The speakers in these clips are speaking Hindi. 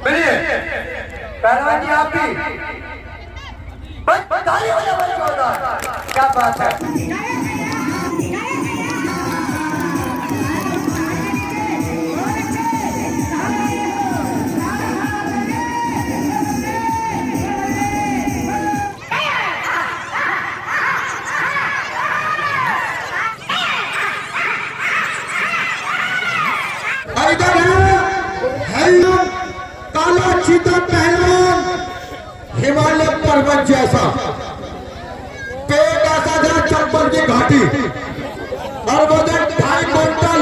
मिलिए पहलवान जी आप भी बस ताली बजा भाई जोरदार। क्या बात है। काला चीता पहलवान, हिमालय पर्वत जैसा पेट ऐसा था चंबल की घाटी और वजन 2.5 क्विंटल।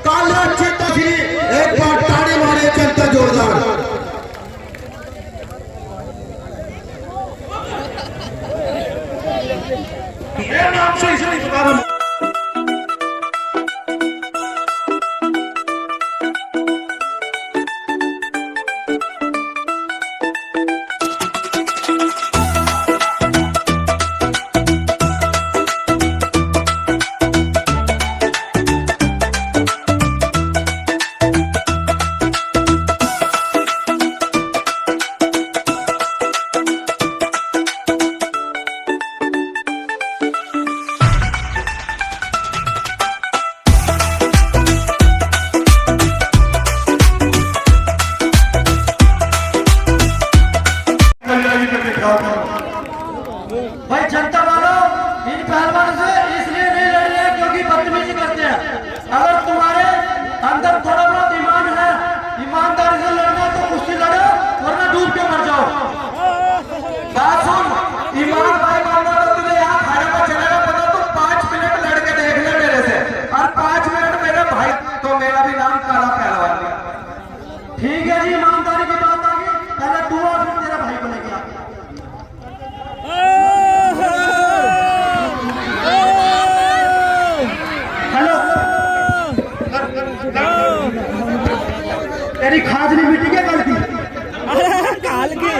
काला चीता जी एक बार ताड़ी मारे चलता जोरदार। मेरा नाम सही से नहीं बता रहा। भाई जनता वालों, इन पहलवानों से इसलिए नहीं लड़ रहे क्योंकि बदतमीजी करते हैं। अगर तुम्हारे अंदर थोड़ा बहुत ईमान है, ईमानदारी से लड़ना तो कुश्ती लड़ो वरना डूब के मर जाओ। बात सुन, ईमान भाई मानना तो तुझे यहाँ खाने पर चलेगा पता तो 5 मिनट लड़के देख ले मेरे से, और 5 मिनट मेरे भाई तो मेरा भी नाम काला पहलवान। ठीक है जी, ईमानदारी की बात आ गई, पहले तू और फिर तेरा भाई को लेके आ। तेरी खाद नहीं मिट्टी क्या गलती काल की।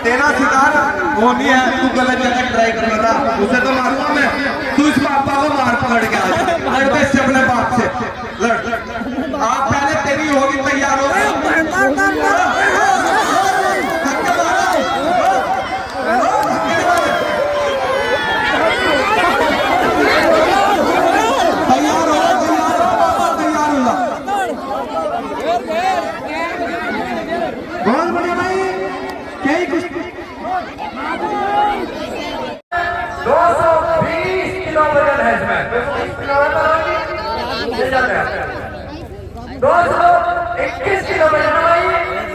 तेरा शिकार वो नहीं है, तू गलत जगह ट्राई कर रहा था, उसे तो मारूंगा मैं। तू इस पापा को मार पकड़ के आ लड़ते इससे अपने बाप से लड़। आप पहले तेरी होगी तैयार हो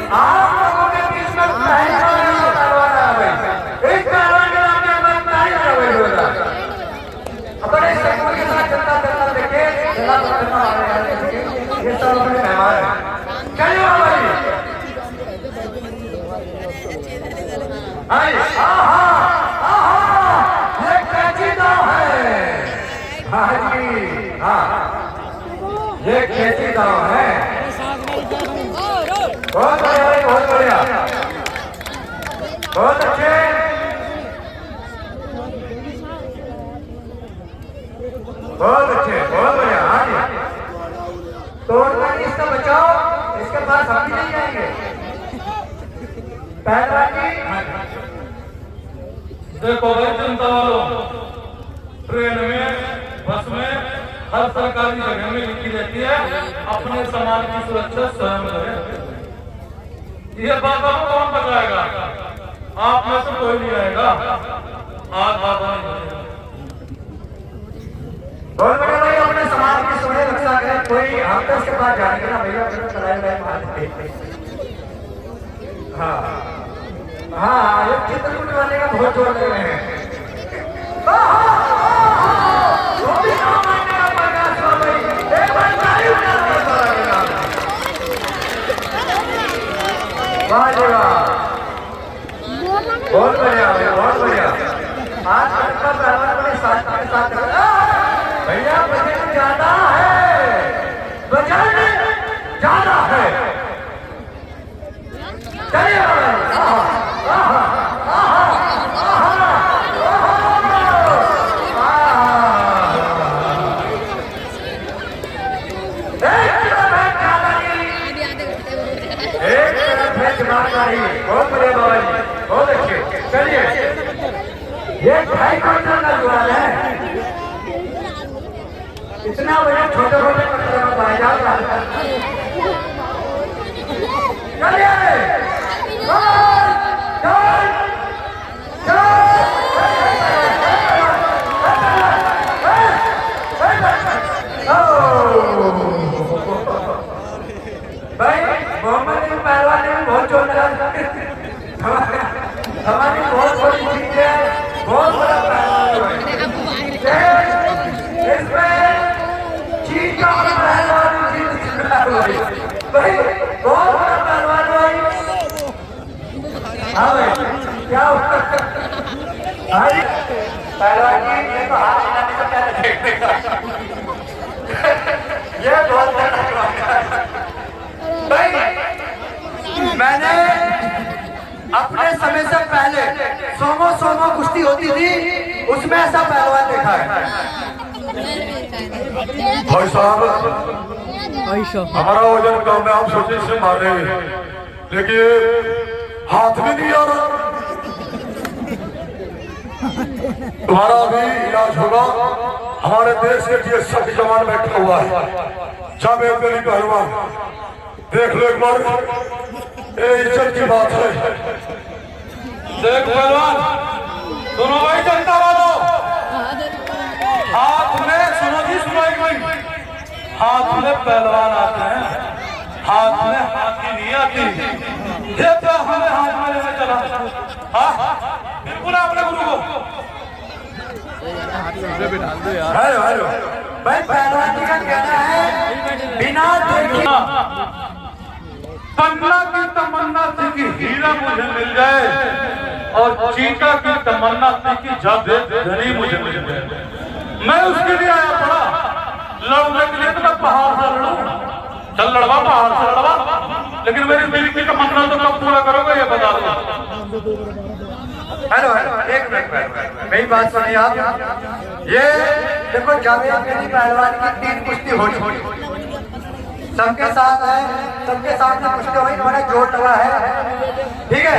आप लोगों के बीच में पहला पहलवान आ गई। इस पहलवान के नाम में मन नहीं आ रहा होगा। अपने शक्ति के साथ चलता चलता देखे चला चलता आ रहा है। ये सब अपने मेहमान हैं। चलिए भाई आए आहा आहा ये कैची दाव है। हाँ जी हाँ ये कैची दाव है। बहुत बढ़िया भाई, बहुत बढ़िया, बहुत अच्छे। बहुत अच्छे, बहुत बढ़िया। हाँ जी, तोड़ना नहीं, इसका बचाओ, इसके पास हम भी नहीं जाएंगे। पहलवान जी देखो भाई, जनता वालों, ट्रेन में, बस में, हर सरकारी जगह में लिखी रहती है अपने सामान की सुरक्षा स्वयं करें। ये बात आपको कौन बताएगा? आप में से कोई नहीं आएगा। आज बात नहीं। बहुत बढ़िया भाई, अपने समाज की सुने रक्षा करें। कोई हम तो उसके पास जाएंगे ना भैया, अपने चलाए गए मार। हाँ हाँ, ये चित्रकूट वाले का बहुत जोर दे रहे हैं। वो भी नाम मानेगा प्रकाश बाबा, एक बार ताली बजाओ। वाह जी वाह, बहुत बढ़िया भाई, बहुत बढ़िया। आज का पहलवान अपने साथ के साथ भैया वजन ज्यादा है, वजन ज्यादा है। चलिए बहुत बढ़िया बाबा जी, बहुत अच्छे। चलिए, ये 2.5 क्विंटल का जुआल है। इतना बड़े छोटे छोटे पत्थर में पाया जाता है। चलिए, भाई मोहम्मद बिन पहलवान ने बहुत जोर लगा। हमारी बहुत बड़ी चीज है, बहुत बड़ा पहलवान इसमें चीज का पहलवान भाई, बहुत बड़ा पहलवान भाई। हाँ भाई, क्या भाई पहलवान जी, ये तो हाथ हिलाने से क्या देखने ये बहुत बड़ा भाई। मैंने अपने समय से पहले सोमो कुश्ती होती थी, उसमें ऐसा पहलवान देखा है। भाई साहब, हमारा वजन कम है, हम सोचे इसे मारेंगे, लेकिन हाथ भी नहीं आ रहा। तुम्हारा अभी इलाज होगा। हमारे देश के DSF जवान बैठा हुआ है, जावेद अली पहलवान, देख लो एक बार, ये इज्जत की बात है। देख पहलवान, सुनो भाई जनता वालों, हाथ में, सुनो जी, सुनो एक मिनट, हाथ में पहलवान आते हैं, हाथ में हाथी नहीं आती। ये तो हमें हाथ में लेने चला। हाँ बिल्कुल, आपने गुरु को हेलो हेलो भाई, पहलवान जी का कहना है बिना देखे पन्ना की तमन्ना थी कि हीरा मुझे मिल जाए, और चीता की तमन्ना थी कि जावेद घनी मुझे मिल जाए। मैं उसके लिए आया पड़ा, लड़ने के लिए तो मैं पहाड़ से लड़ूं। चल लड़वा, पहाड़ से लड़वा, लेकिन मेरी दिल की तमन्ना तो कब पूरा करोगे ये बता दो। हेलो हेलो, एक मिनट, मेरी बात सुनिए आप। ये देखो, जावेद अली पहलवान की 3 कुश्ती हो चुकी, सबके साथ है, सबके साथ में कुश्ती हुई, बड़ा जोर लगा है, ठीक है।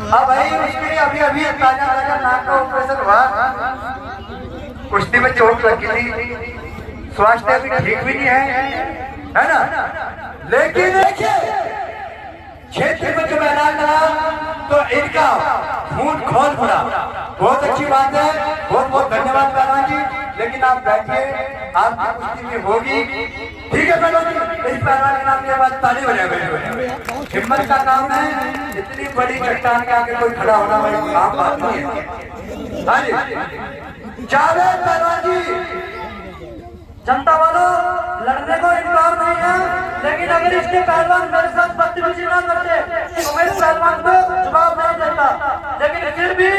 अब भाई उसके लिए अभी ताजा ताजा नाक का ऑपरेशन हुआ, कुश्ती में चोट लगी थी, स्वास्थ्य अभी ठीक भी नहीं है ना। लेकिन देखिए, क्षेत्र में जो मैदान लगा तो इनका खून खोल पड़ा। बहुत अच्छी बात है, बहुत बहुत धन्यवाद पहलवान जी। लेकिन आप बैठिए, आपकी कुश्ती में होगी, ठीक है पहलवान जी। इस पहलवान के नाम के बाद ताली बजाओ। हिम्मत का काम है, इतनी बड़ी चट्टान के आगे कोई खड़ा होना भाई आम बात नहीं है। हाँ जी, जावेद पहलवान जी, जनता वालों, लड़ने को इनकार नहीं है, लेकिन अगर इसके पहलवान मेरे साथ बदतमीजी ना करते तो मैं इस पहलवान को जवाब नहीं देता। लेकिन फिर भी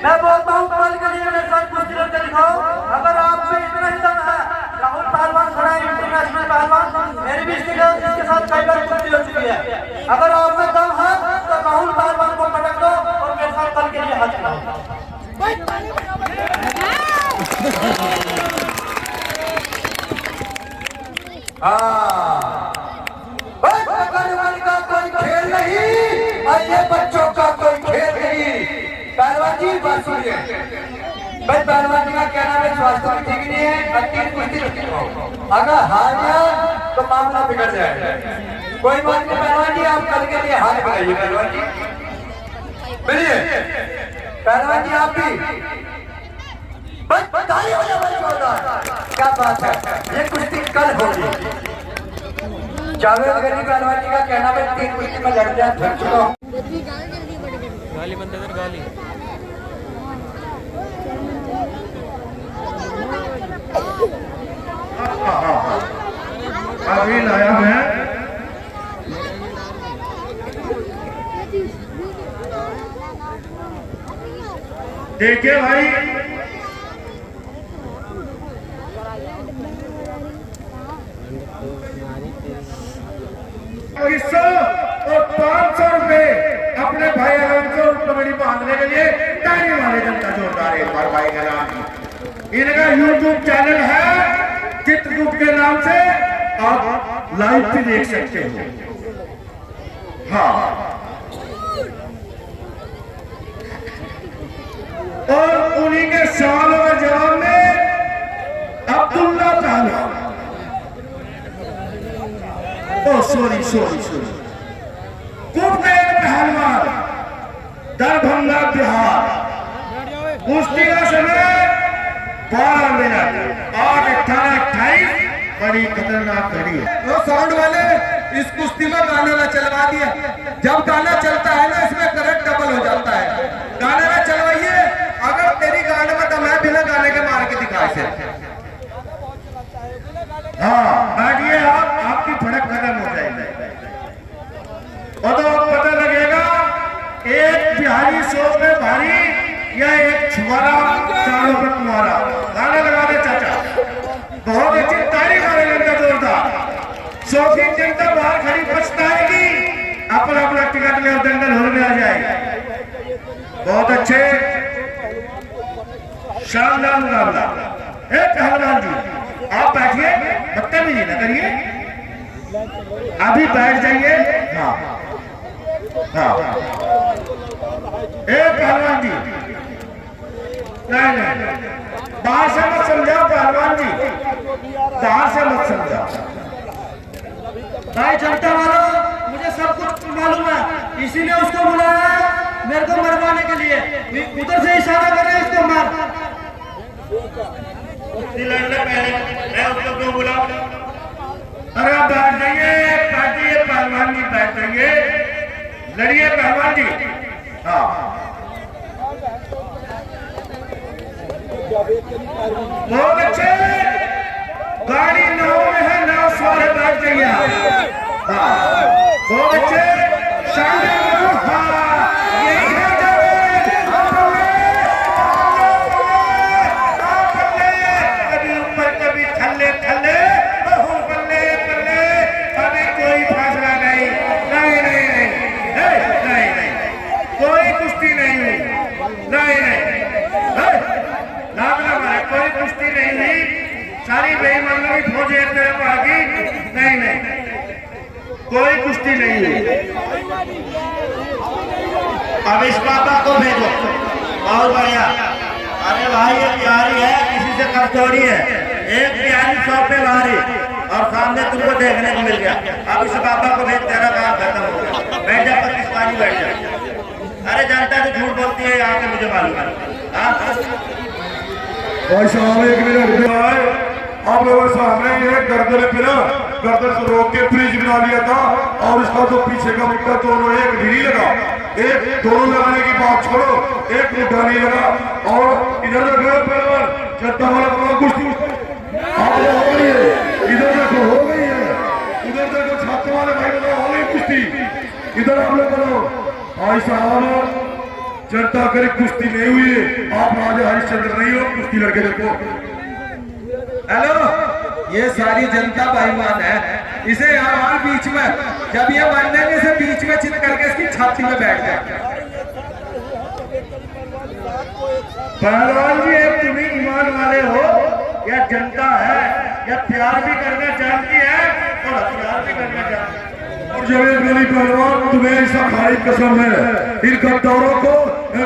मैं बोलता हूँ, कल के लिए मेरे साथ कुश्ती लड़के दिखाओ। अगर आप में इतना ही दम है, राहुल पहलवान खड़ा है, इंटरनेशनल पहलवान, मेरी भी इसके साथ कई बार कुश्ती हो चुकी है। अगर आप में दम है तो राहुल पहलवान को पटक दो और मेरे साथ कल के लिए हाथ मिलाओ। पकड़ने का कोई खेल नहीं और ये बच्चों का कोई खेल नहीं। पहलवान जी बात सुनिए भाई, पहलवान जी का कहना है स्वास्थ्य भी ठीक नहीं है, तीन कुश्ती अगर हार गया तो मामला बिगड़ जाएगा। कोई बात नहीं पहलवान जी, आप कल के लिए हाथ बनाइए। पहलवान जी मिलिए, पहलवान जी आप भी बधाई हो जाए भाई, जोरदार क्या बात है। ये कुश्ती कल होगी। जावेद गनी पहलवान जी का कहना है 3 कुश्ती में लड़ जाए थक चुका हूँ। गाली बंद कर, गाली अभी लाया है। देखिए भाई, और 500 रुपए अपने भाई आराम से कमेटी बांधने के लिए ताली मारे जनता जोरदार एक बार भाई आराम की। इनका YouTube चैनल है चित्रगुप्त के नाम से, आप लाइव भी देख सकते हो। हाँ, और उन्हीं के सवालों का जवाब में अब्दुल्ला पहलवान, ओ सॉरी कुपदेव पहलवान, दरभंगा बिहार। कुश्ती का समय 12 मिनट 8:18:28। बड़ी खतरनाक घड़ी है। वो साउंड वाले इस कुश्ती में गाना ना चलवा दिया। जब गाना चलता है ना, इसमें करंट डबल हो जाता है। गाना ना चलवाइए, अगर तेरी गाने में दम है बिना गाने के मार के दिखा से। हाँ बैठिए, आपकी फड़क खत्म हो जाएगी और तो पता लगेगा एक बिहारी 100 पे भारी या एक छुआरा 4 पे कुमारा। गाना लगा दे चाचा, बहुत अच्छी तारीफ आ रही है जोरदार। शौकीन जनता बाहर खड़ी पछताएगी, अपना अपना टिकट ले और दंगल हॉल में आ जाए। बहुत अच्छे शानदार मुकाबला। पहलवान जी आप बैठिए, बदतमीजी न करिए, अभी बैठ जाइए। हाँ हाँ, पहलवान जी नहीं, बाहर से मत समझाओ पहलवान जी, बाहर से मत समझाओ। भाई जनता वालों, मुझे सब कुछ मालूम है, इसीलिए उसको बुलाया है मेरे को मरवाने के लिए। उधर से इशारा कर रहे हैं इसको मार। लड़ने पहले मैं उसको क्यों बुलाऊं? अरे आप बैठ जाइए पहलवान जी, बैठ जाइए, लड़िए पहलवान जी। हाँ बहुत अच्छे, गाड़ी नाव में है, नाव सवार बैठ जाइए। हाँ बहुत अच्छे, शानदार। हाँ यही है कभी ऊपर कभी थल्ले थल्ले, बल्ले बल्ले, अभी कोई फैसला नहीं। नहीं, कोई कुश्ती नहीं हुई। नहीं कोई कुश्ती नहीं हुई। सारी बेईमानों की फौजें तेरे को आ गई। नहीं, कोई कुश्ती नहीं हुई। अब इस पापा को भेजो, बहुत बढ़िया। अरे भाई ये बिहारी है, किसी से कम थोड़ी है। एक बिहारी 100 पे भारी और सामने तुमको देखने को मिल गया। अब इस पापा को भेज, तेरा काम खत्म हो गया। बैठ जा पाकिस्तानी, बैठ जा। अरे जानता तो झूठ बोलती है यहाँ के, मुझे मालूम है। भाई साहब एक मिनट, आप लोगों सामने ये गर्दन पे ना, गर्दन से रोक के फ्रिज बना लिया था और इसका जो पीछे का मुद्दा दोनों एक ढीली लगा, एक दोनों लगाने की बात छोड़ो, एक मुद्दा नहीं लगा। और इधर देखो पहलवान चट्टा वाला पहलवान कुश्ती आप लोग हो गई है, इधर देखो हो गई है, उधर देखो छात्र वाले भाई लोग हो गई कुश्ती, इधर आप लोग करो। भाई साहब जनता करे कुश्ती नहीं हुई है, आप राजा हरिश्चंद्र नहीं हो, कुश्ती लड़के देखो। हेलो, ये सारी जनता बेईमान है, इसे हमारे बीच में जब ये बनने से बीच में चित करके इसकी छाती में बैठ गया। पहलवान जी, एक तुम ही ईमान वाले हो या जनता है या प्यार भी करना जानती है और हथियार भी करना जानती है। और जवेद अली पहलवान, तुम्हें ऐसा खाई कसम है, इन गद्दारों को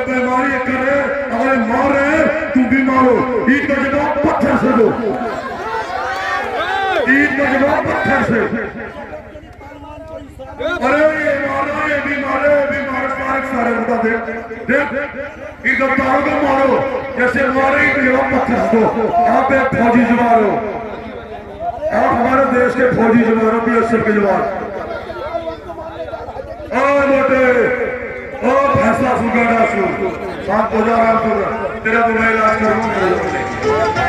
बीमारी कर रहे, अगर मार रहे हैं तुम भी मारो। ईद का जवाब पत्थर से दो, ईद का जवाब पत्थर से। अरे ये मारो, ये भी मारो, ये भी मारो, सारे बता देख इन गद्दारों को मारो, जैसे मारे ईद का जवाब पत्थर से दो। आप एक फौजी जवान हो, आप हमारे देश के फौजी जवान हो, बीएसएफ के जवान। बेटे ओ फैसला सुगड़ा सु शांत हो जा, आराम से, तेरा तो मैं इलाज करूंगा।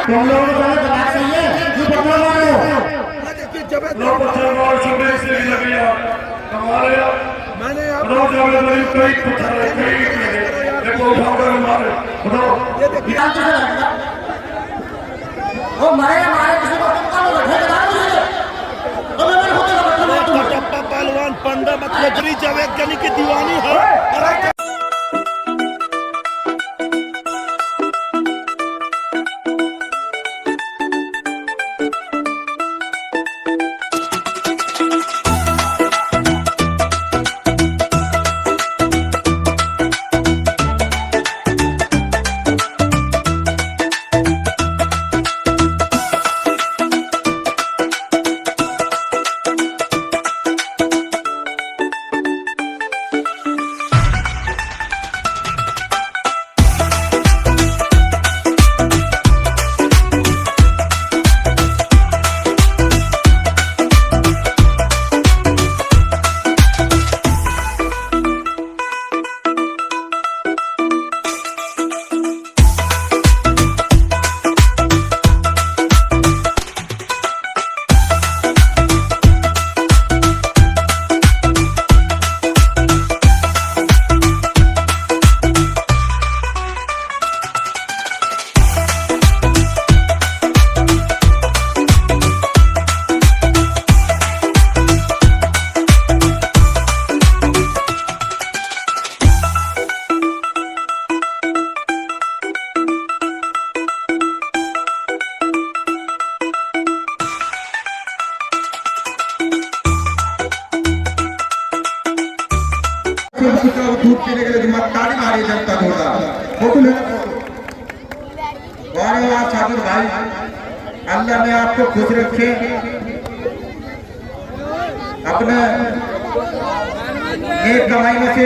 तुम लोगों को तलाक चाहिए, क्यों पत्थर मार रहे हो? पत्थर मार सुनने से भी लगे यार, हमारे यार बताओ, जब कई पत्थर है, कई देखो उठाकर मारे, बताओ वो मरे या मारे किसी को तुम कौन बैठे बता मुझे, तो मैं मेरे होते का टप्पा पहलवान पंडा मतलब जावेद गनी की दीवानी है। दूध पीने के लिए दिमाग ताड़ी मारी जनता थोड़ा फोटो ले साधु भाई, अल्लाह ने आपको खुश रखे, अपने एक कमाई में से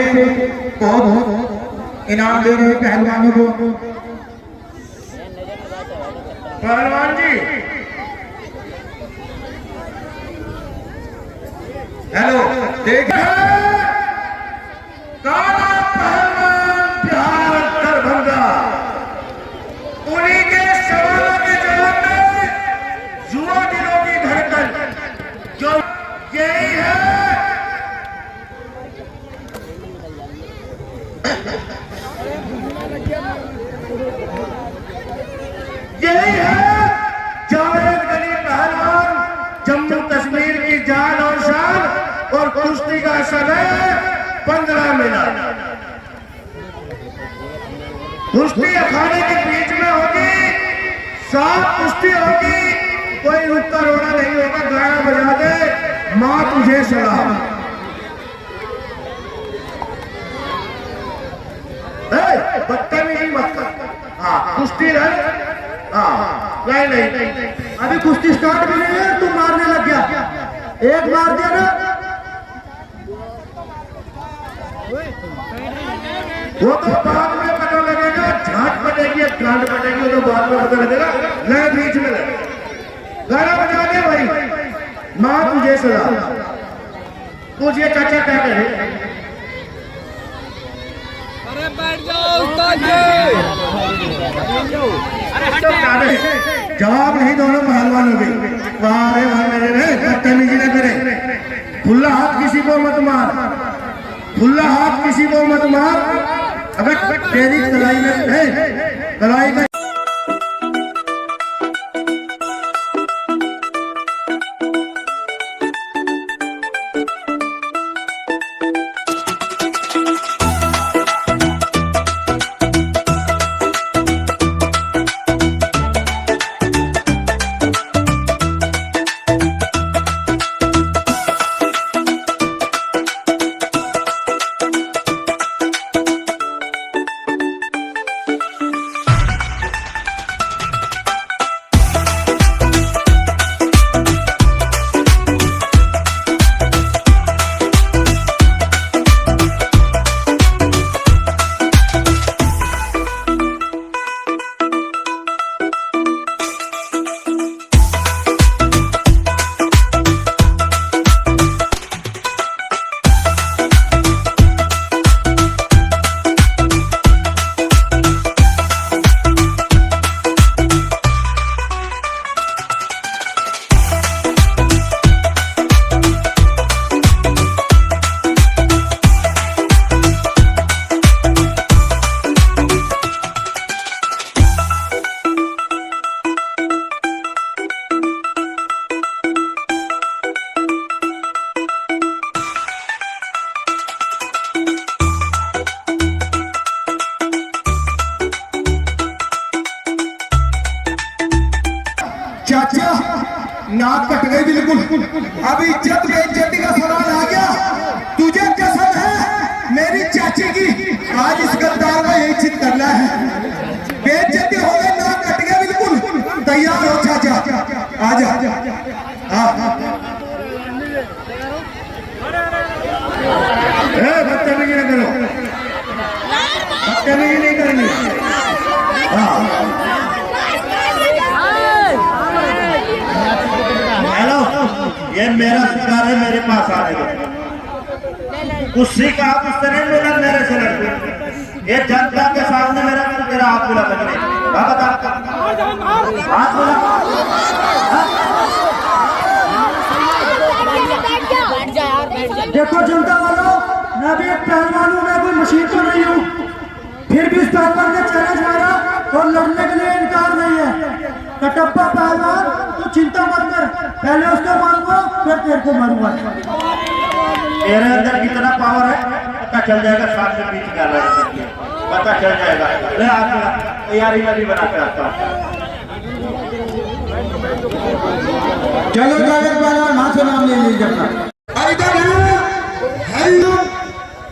बहुत इनाम दे रहे पहलवानों को। पहलवान जी हेलो, देखिए काला पहलवान बिहार दरभंगा, उन्हीं के सवालों के जवाब में युवा दिलों की धड़कन कश्मीर की जान और शान और कुश्ती का समय 15 मिनट। कुश्ती अखाड़े के बीच में होगी, साफ कुश्ती होगी, कोई रुकता रोना नहीं होगा। गाना बजा दे माँ तुझे सलाम। बदतमीजी मत कर। हाँ कुश्ती रहे। हाँ नहीं, अभी कुश्ती स्टार्ट भी नहीं है, तू मारने लग गया। एक मार दिया ना, वो तो बाद में पता लगेगा। झाट पटेगी, गांड पटेगी, तो बाद में पता लगेगा। नए बीच में लगे। गाना बजा दे भाई, माँ तुझे सलाम। तुझे चाचा क्या करे? अरे बैठ जाओ उस्ताद जी। जवाब नहीं, दोनों पहलवान हो गए। वाह रे वाह मेरे रे, बदतमीजी न करे। खुला हाथ किसी को मत मार, खुला हाथ किसी को मत मार। अगर तेरी कलाई में है, कलाई का चाचा नाक कट गई बिल्कुल। अब इज्जत बेइज्जती का सवाल आ गया। तुझे कसम है मेरी चाची की, आज इस गद्दार को यही चित करना है। बेइज्जती हो गई, नाक कट गया बिल्कुल। तैयार हो चाचा, आजा। बदतमीजी न करो, बदतमीजी नहीं करनी। ये मेरा शिकार है, मेरे पास आने दो। कुश्ती का आप इस तरह मिला मेरे से लड़के। ये जनता के सामने मेरा तेरा हाथ बुला लगने हाथ बुला। देखो जनता वालों, मैं भी एक पहलवान हूँ, मैं कोई मशीन तो नहीं हूँ। फिर भी इस पहलवान ने चैलेंज मारा और लड़ने के लिए इनकार नहीं है। कटप्पा पहलवान, तू चिंता मत कर, पहले उसको मारूंगा फिर तेरे को मारूंगा। तेरे अंदर कितना पावर है पता चल जाएगा, सामने बीच का लड़ाई पता चल जाएगा। ले तैयारी में भी बना के आता हूँ। चलो पहलवान, हाथ से नाम ले लीजिए अपना। इधर है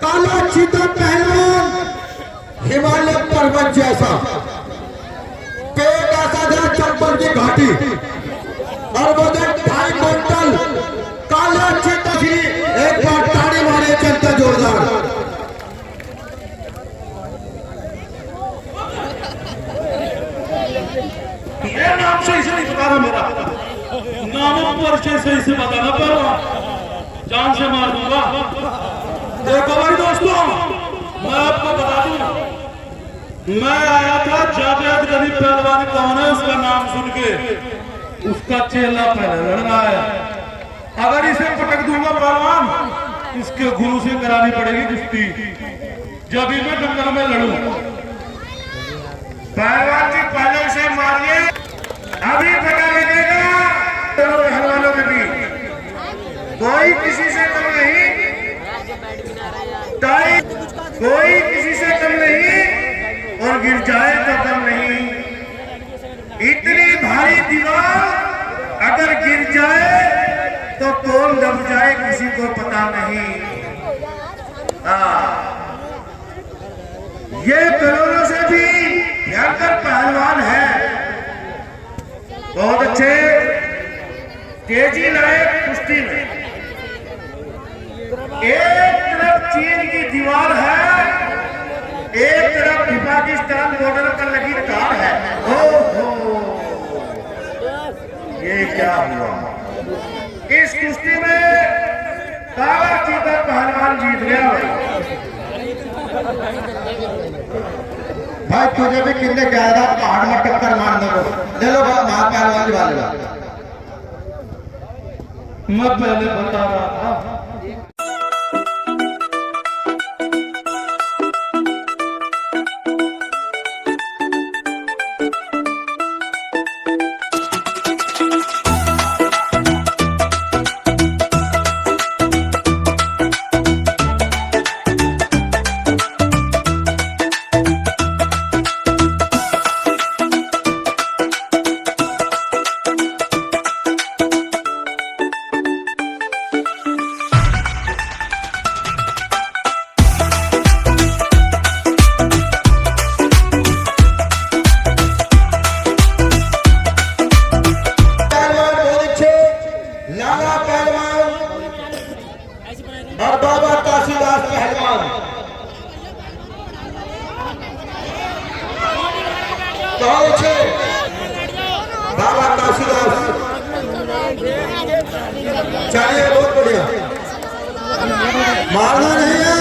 काला चीता पहलवान, हिमालय पर्वत जैसा, पेट ऐसा था चंबल की घाटी और वजन 2.5 क्विंटल। काला चीता थी, एक बार ताड़ी मारे चलता जोरदार। ये नाम सही से नहीं बता रहा, मेरा नाम परिचय सही से बताना पड़ेगा, जान से मार दूंगा। देखो भाई दोस्तों, मैं आपको बता दूं, मैं आया था जावेद गरीब पहलवान कौन है उसका नाम सुन के, उसका चेला पहले लड़ना आया। अगर इसे पटक दूंगा पहलवान, इसके गुरु से करानी पड़ेगी कुश्ती, जब भी मैं जंगल में लड़ूं। पहलवान जी पहले इसे मारिए, अभी पता लगेगा दोनों पहलवानों के बीच। कोई किसी से कम नहीं, कोई किसी से कम नहीं, और गिर जाए तो कम नहीं। इतनी भारी दीवार अगर गिर जाए तो कौन दब जाए किसी को पता नहीं। ये करोड़ों से भी भयंकर पहलवान है, बहुत अच्छे तेजी लाए कुश्ती में। एक तरफ चीन की दीवार है, एक तरफ पाकिस्तान बॉर्डर पर लगी कार है। ओहो, ये क्या हुआ? इस कुश्ती में काला चीता पहलवान जीत गया। भाई तुझे भी किन्ने कहा था पहाड़ में टक्कर मारने को? ले लो महापहलवान जी वाले। मैं पहले बता रहा था। लाला पहलवान और बाबा काशीदास पहलवान। बाबा काशीदास, चलिए बहुत बढ़िया, मारना नहीं है,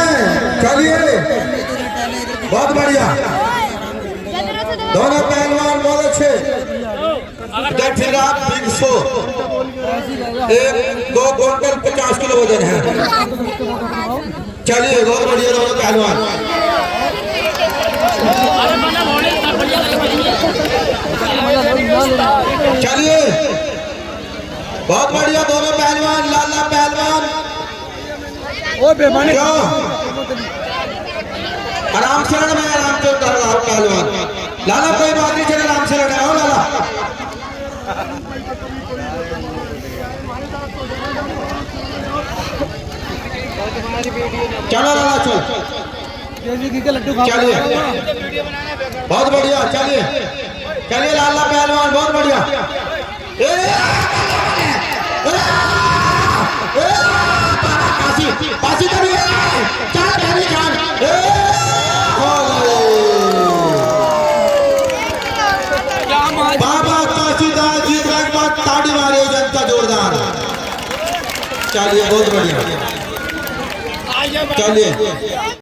चलिए बहुत बढ़िया। दोनों पहलवान बहुत अच्छे। फिर आप 100 1-2 क्विंटल 50 किलो वजन है। चलिए बहुत बढ़िया दोनों पहलवान। चलिए बहुत बढ़िया दोनों पहलवान। लाला पहलवान क्यों आराम से लड़, मैं आराम से कर रहा हूँ पहलवान। लाला कोई बात नहीं, चले आराम से लड़ रहा हूँ लाला। चलो लाला चल, चलिए बहुत बढ़िया। चलिए चलिए लाला पहलवान बहुत बढ़िया। पासी करिए, चल धनी खान। बाबा काशीदास जी का एक बार ताड़ी मारिए जनता जोरदार। चलिए बहुत बढ़िया, चलिए।